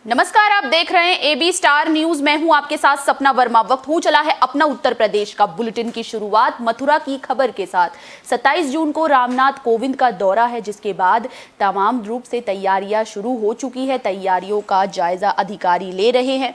नमस्कार, आप देख रहे हैं एबी स्टार न्यूज। मैं हूं आपके साथ सपना वर्मा। वक्त हो चला है अपना उत्तर प्रदेश का। बुलेटिन की शुरुआत मथुरा की खबर के साथ। 27 जून को रामनाथ कोविंद का दौरा है, जिसके बाद तमाम रूप से तैयारियां शुरू हो चुकी है। तैयारियों का जायजा अधिकारी ले रहे हैं।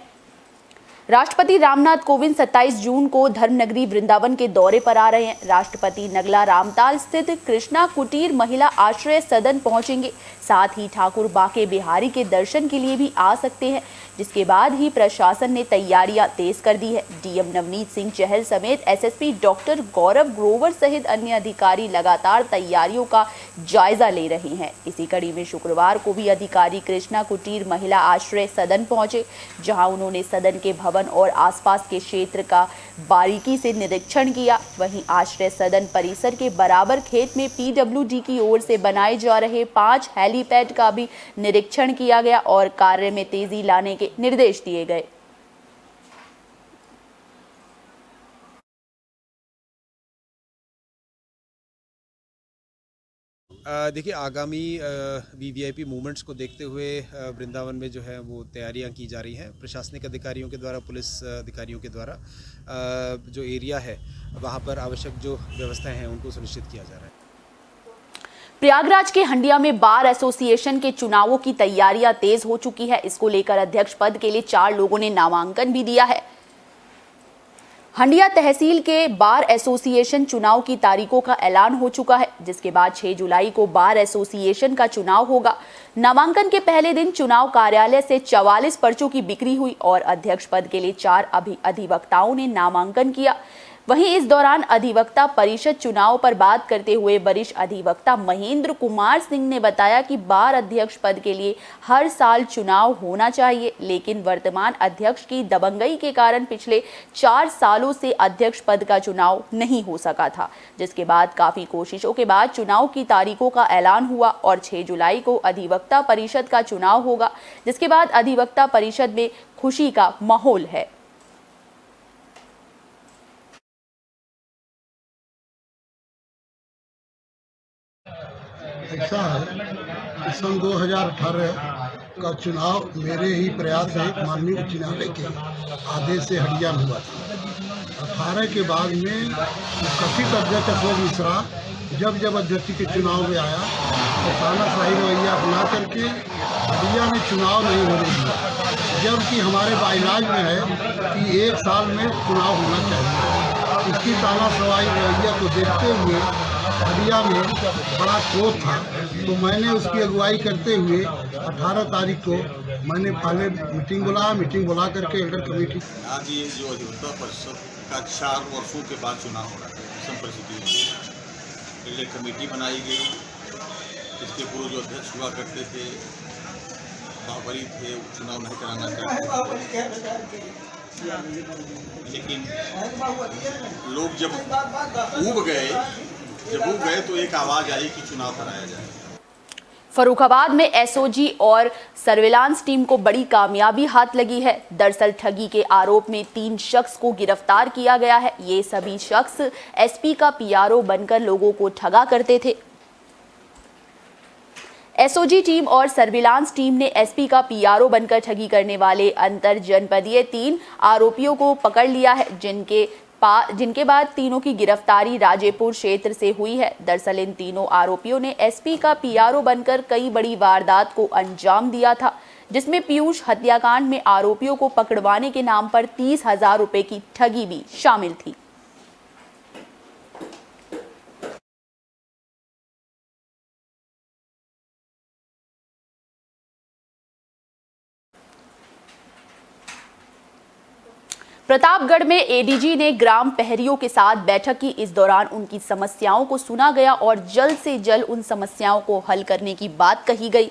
राष्ट्रपति रामनाथ कोविंद 27 जून को धर्मनगरी वृंदावन के दौरे पर आ रहे हैं। राष्ट्रपति नगला रामताल स्थित कृष्णा कुटीर महिला आश्रय सदन पहुंचेंगे। साथ ही ठाकुर बाके बिहारी के दर्शन के लिए भी आ सकते हैं, जिसके बाद ही प्रशासन ने तैयारियां तेज कर दी है। डीएम नवनीत सिंह चहल समेत एसएसपी डॉक्टर गौरव ग्रोवर सहित अन्य अधिकारी लगातार तैयारियों का जायजा ले रहे हैं। इसी कड़ी में शुक्रवार को भी अधिकारी कृष्णा कुटीर महिला आश्रय सदन पहुंचे, जहां उन्होंने सदन के भवन और आसपास के क्षेत्र का बारीकी से निरीक्षण किया। वहीं आश्रय सदन परिसर के बराबर खेत में पीडब्ल्यूडी की ओर से बनाए जा रहे 5 हेलीपैड का भी निरीक्षण किया गया और कार्य में तेजी लाने के निर्देश दिए गए। देखिए, आगामी वीवीआईपी मूवमेंट्स को देखते हुए वृंदावन में जो है वो तैयारियां की जा रही हैं प्रशासनिक अधिकारियों के द्वारा, पुलिस अधिकारियों के द्वारा। जो एरिया है वहां पर आवश्यक जो व्यवस्थाएं हैं उनको सुनिश्चित किया जा रहा है। प्रयागराज के हंडिया में बार एसोसिएशन के चुनावों की तैयारियां तेज हो चुकी है। इसको लेकर अध्यक्ष पद के लिए 4 लोगों ने नामांकन भी दिया है। हंडिया तहसील के बार एसोसिएशन चुनाव की तारीखों का ऐलान हो चुका है, जिसके बाद 6 जुलाई को बार एसोसिएशन का चुनाव होगा। नामांकन के पहले दिन चुनाव कार्यालय से 44 पर्चों की बिक्री हुई और अध्यक्ष पद के लिए 4 अधिवक्ताओं ने नामांकन किया। वहीं इस दौरान अधिवक्ता परिषद चुनाव पर बात करते हुए वरिष्ठ अधिवक्ता महेंद्र कुमार सिंह ने बताया कि बार अध्यक्ष पद के लिए हर साल चुनाव होना चाहिए, लेकिन वर्तमान अध्यक्ष की दबंगई के कारण पिछले 4 सालों से अध्यक्ष पद का चुनाव नहीं हो सका था, जिसके बाद काफी कोशिशों के बाद चुनाव की तारीखों का ऐलान हुआ और 6 जुलाई को अधिवक्ता परिषद का चुनाव होगा, जिसके बाद अधिवक्ता परिषद में खुशी का माहौल है। ऐसा है कि सन 2018 का चुनाव मेरे ही प्रयास से माननीय उच्च न्यायालय के आदेश से हंडिया में हुआ था। 18 के बाद में कथित अध्यक्ष अशोक मिश्रा जब अध्यक्ष के चुनाव में आया तो तानाशाही रवैया अपना करके हंडिया में चुनाव नहीं होने दिया, जबकि हमारे बाइलाज में है कि 1 साल में चुनाव होना चाहिए। इसकी तानाशाही रवैया को देखते हुए हंडिया में बड़ा क्रोध था, तो मैंने उसकी अगुवाई करते हुए 18 तारीख को मैंने पहले मीटिंग बुला करके एल्डर कमेटी। आज ये जो अधिवक्ता परिषद का 4 वर्षों के बाद चुनाव हो रहा है, संपरिस्थिति एल्डर कमेटी बनाई गई। इसके पूर्व जो अध्यक्ष हुआ करते थे बाबरी थे, चुनाव नहीं कराना चाहते, लेकिन लोग जब ऊब गए तो एक आवाज आई कि चुनाव कराया जाए। फर्रुखाबाद में एसओजी और सर्विलांस टीम को बड़ी कामयाबी हाथ लगी है। दरअसल ठगी के आरोप में 3 शख्स को गिरफ्तार किया गया है। ये सभी शख्स एसपी का पीआरओ बनकर लोगों को ठगा करते थे। एसओजी टीम और सर्विलांस टीम ने एसपी का पीआरओ बनकर ठगी करने वाले अंतर जनपदीय 3 आरोपियों को पकड़ लिया है, जिनके बाद तीनों की गिरफ्तारी राजेपुर क्षेत्र से हुई है। दरअसल इन तीनों आरोपियों ने एसपी का पीआरओ बनकर कई बड़ी वारदात को अंजाम दिया था, जिसमें पीयूष हत्याकांड में आरोपियों को पकड़वाने के नाम पर 30,000 रुपए की ठगी भी शामिल थी। प्रतापगढ़ में एडीजी ने ग्राम प्रहरियों के साथ बैठक की। इस दौरान उनकी समस्याओं को सुना गया और जल्द से जल्द उन समस्याओं को हल करने की बात कही गई।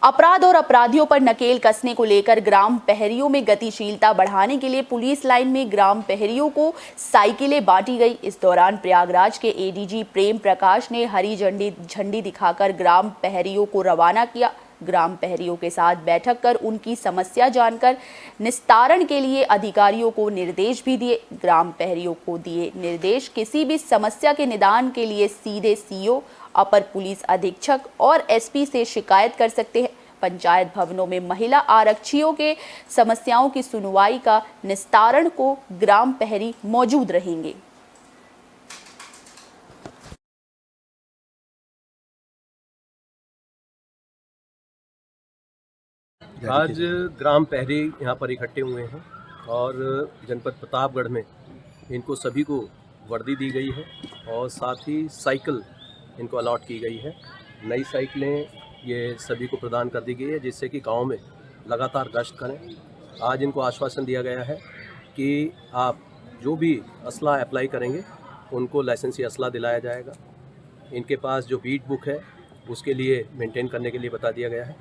अपराध और अपराधियों पर नकेल कसने को लेकर ग्राम प्रहरियों में गतिशीलता बढ़ाने के लिए पुलिस लाइन में ग्राम प्रहरियों को साइकिलें बांटी गई। इस दौरान प्रयागराज के एडीजी प्रेम प्रकाश ने हरी झंडी दिखाकर ग्राम प्रहरियों को रवाना किया। ग्राम प्रहरियों के साथ बैठक कर उनकी समस्या जानकर निस्तारण के लिए अधिकारियों को निर्देश भी दिए। ग्राम प्रहरियों को दिए निर्देश किसी भी समस्या के निदान के लिए सीधे सीओ, अपर पुलिस अधीक्षक और एसपी से शिकायत कर सकते हैं। पंचायत भवनों में महिला आरक्षियों के समस्याओं की सुनवाई का निस्तारण को ग्राम प्रहरी मौजूद रहेंगे। आज ग्राम प्रहरी यहाँ पर इकट्ठे हुए हैं और जनपद प्रतापगढ़ में इनको सभी को वर्दी दी गई है और साथ ही साइकिल इनको अलॉट की गई है। नई साइकिलें ये सभी को प्रदान कर दी गई है जिससे कि गांव में लगातार गश्त करें। आज इनको आश्वासन दिया गया है कि आप जो भी असला अप्लाई करेंगे उनको लाइसेंसी असला दिलाया जाएगा। इनके पास जो बीट बुक है उसके लिए मेंटेन करने के लिए बता दिया गया है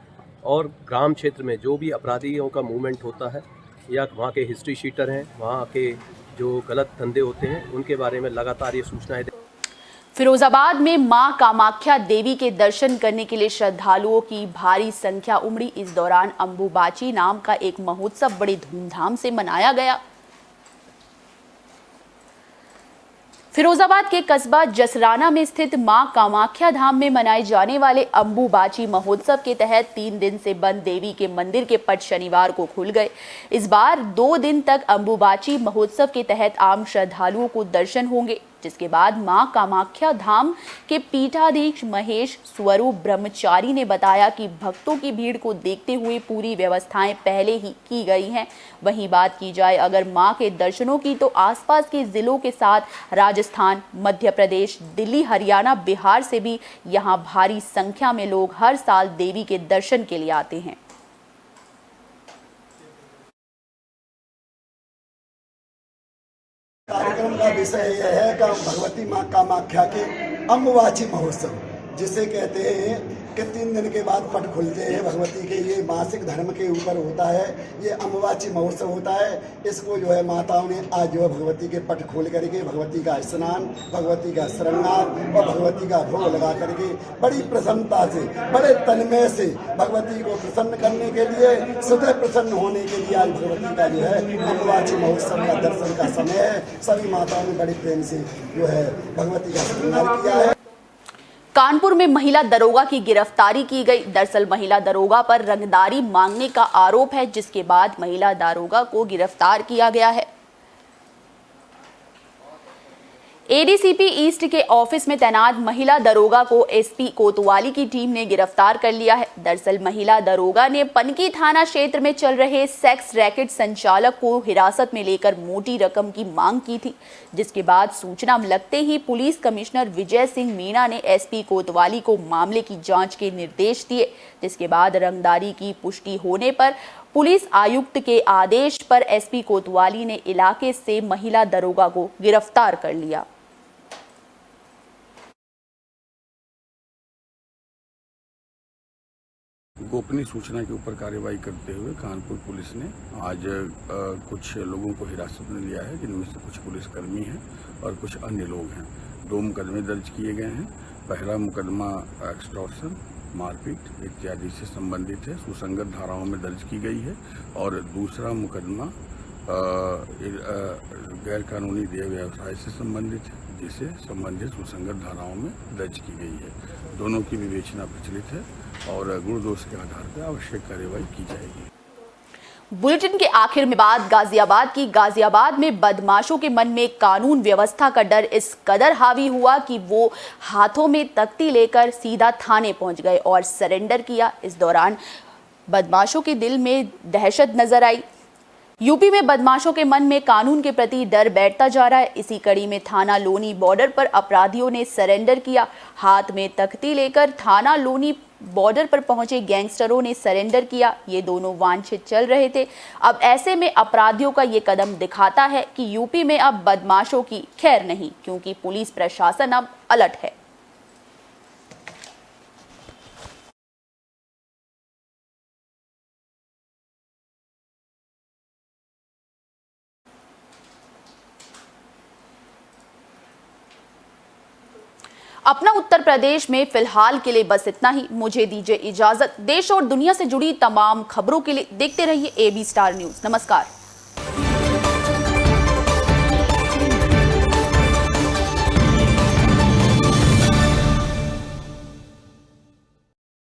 और ग्राम क्षेत्र में जो भी अपराधियों का मूवमेंट होता है या वहाँ के हिस्ट्री शीटर हैं, वहाँ के जो गलत धंधे होते हैं, उनके बारे में लगातार ये सूचनाएं दें। फिरोजाबाद में मां कामाख्या देवी के दर्शन करने के लिए श्रद्धालुओं की भारी संख्या उमड़ी। इस दौरान अंबुबाची नाम का एक महोत्सव बड़े धूमधाम से मनाया गया। फिरोजाबाद के कस्बा जसराना में स्थित मां कामाख्या धाम में मनाए जाने वाले अंबुबाची महोत्सव के तहत 3 दिन से बंद देवी के मंदिर के पट शनिवार को खुल गए। इस बार 2 दिन तक अंबुबाची महोत्सव के तहत आम श्रद्धालुओं को दर्शन होंगे, जिसके बाद मां कामाख्या धाम के पीठाधीश महेश स्वरूप ब्रह्मचारी ने बताया कि भक्तों की भीड़ को देखते हुए पूरी व्यवस्थाएं पहले ही की गई हैं। वहीं बात की जाए अगर मां के दर्शनों की, तो आसपास के जिलों के साथ राजस्थान, मध्य प्रदेश, दिल्ली, हरियाणा, बिहार से भी यहां भारी संख्या में लोग हर साल देवी के दर्शन के लिए आते हैं। कार्यक्रम का विषय यह है कि भगवती मां कामाख्या के अंबुबाची महोत्सव, जिसे कहते हैं कि 3 दिन के बाद पट खुलते हैं भगवती के। ये मासिक धर्म के ऊपर होता है, ये अंबुबाची महोत्सव होता है। इसको जो है माताओं ने आज जो है भगवती के पट खोल करके भगवती का स्नान, भगवती का श्रृंगार और भगवती का भोग लगा करके बड़ी प्रसन्नता से, बड़े तन्मय से भगवती को प्रसन्न करने के लिए, स्वतः प्रसन्न होने के लिए आज भगवती का जो है अंबुबाची महोत्सव का दर्शन का समय है। सभी माताओं ने बड़े प्रेम से जो है भगवती का श्रृंगार किया है। कानपुर में महिला दरोगा की गिरफ्तारी की गई। दरअसल महिला दरोगा पर रंगदारी मांगने का आरोप है, जिसके बाद महिला दरोगा को गिरफ्तार किया गया है। एडीसीपी ईस्ट के ऑफिस में तैनात महिला दरोगा को एसपी कोतवाली की टीम ने गिरफ्तार कर लिया है। दरअसल महिला दरोगा ने पनकी थाना क्षेत्र में चल रहे सेक्स रैकेट संचालक को हिरासत में लेकर मोटी रकम की मांग की थी, जिसके बाद सूचना लगते ही पुलिस कमिश्नर विजय सिंह मीणा ने एसपी कोतवाली को मामले की जांच के निर्देश दिए। जिसके बाद रंगदारी की पुष्टि होने पर पुलिस आयुक्त के आदेश पर एसपी कोतवाली ने इलाके से महिला दरोगा को गिरफ्तार कर लिया। गोपनीय सूचना के ऊपर कार्रवाई करते हुए कानपुर पुलिस ने आज कुछ लोगों को हिरासत में लिया है, जिनमें से कुछ पुलिसकर्मी हैं और कुछ अन्य लोग हैं। 2 मुकदमे दर्ज किए गए हैं। पहला मुकदमा एक्सटॉर्शन, मारपीट इत्यादि से संबंधित है, सुसंगत धाराओं में दर्ज की गई है। और दूसरा मुकदमा गैर कानूनी देह व्यवसाय से संबंधित है, जिसे संबंधित सुसंगत धाराओं में दर्ज की गई है। दोनों की विवेचना प्रचलित है और गुण दोष के आधार पर आवश्यक कार्रवाई की जाएगी। बुलेटिन के आखिर में बात गाजियाबाद की। गाजियाबाद में बदमाशों के मन में कानून व्यवस्था का डर इस कदर हावी हुआ कि वो हाथों में तख्ती लेकर सीधा थाने पहुंच गए और सरेंडर किया। इस दौरान बदमाशों के दिल में दहशत नजर आई। यूपी में बदमाशों के मन में कानून के प्रति डर बैठता जा रहा है। इसी कड़ी में थाना लोनी बॉर्डर पर अपराधियों ने सरेंडर किया। हाथ में तख्ती लेकर थाना लोनी बॉर्डर पर पहुंचे गैंगस्टरों ने सरेंडर किया। ये दोनों वांछित चल रहे थे। अब ऐसे में अपराधियों का ये कदम दिखाता है कि यूपी में अब बदमाशों की खैर नहीं, क्योंकि पुलिस प्रशासन अब अलर्ट है। अपना उत्तर प्रदेश में फिलहाल के लिए बस इतना ही। मुझे दीजिए इजाजत। देश और दुनिया से जुड़ी तमाम खबरों के लिए देखते रहिए AB स्टार न्यूज़। नमस्कार।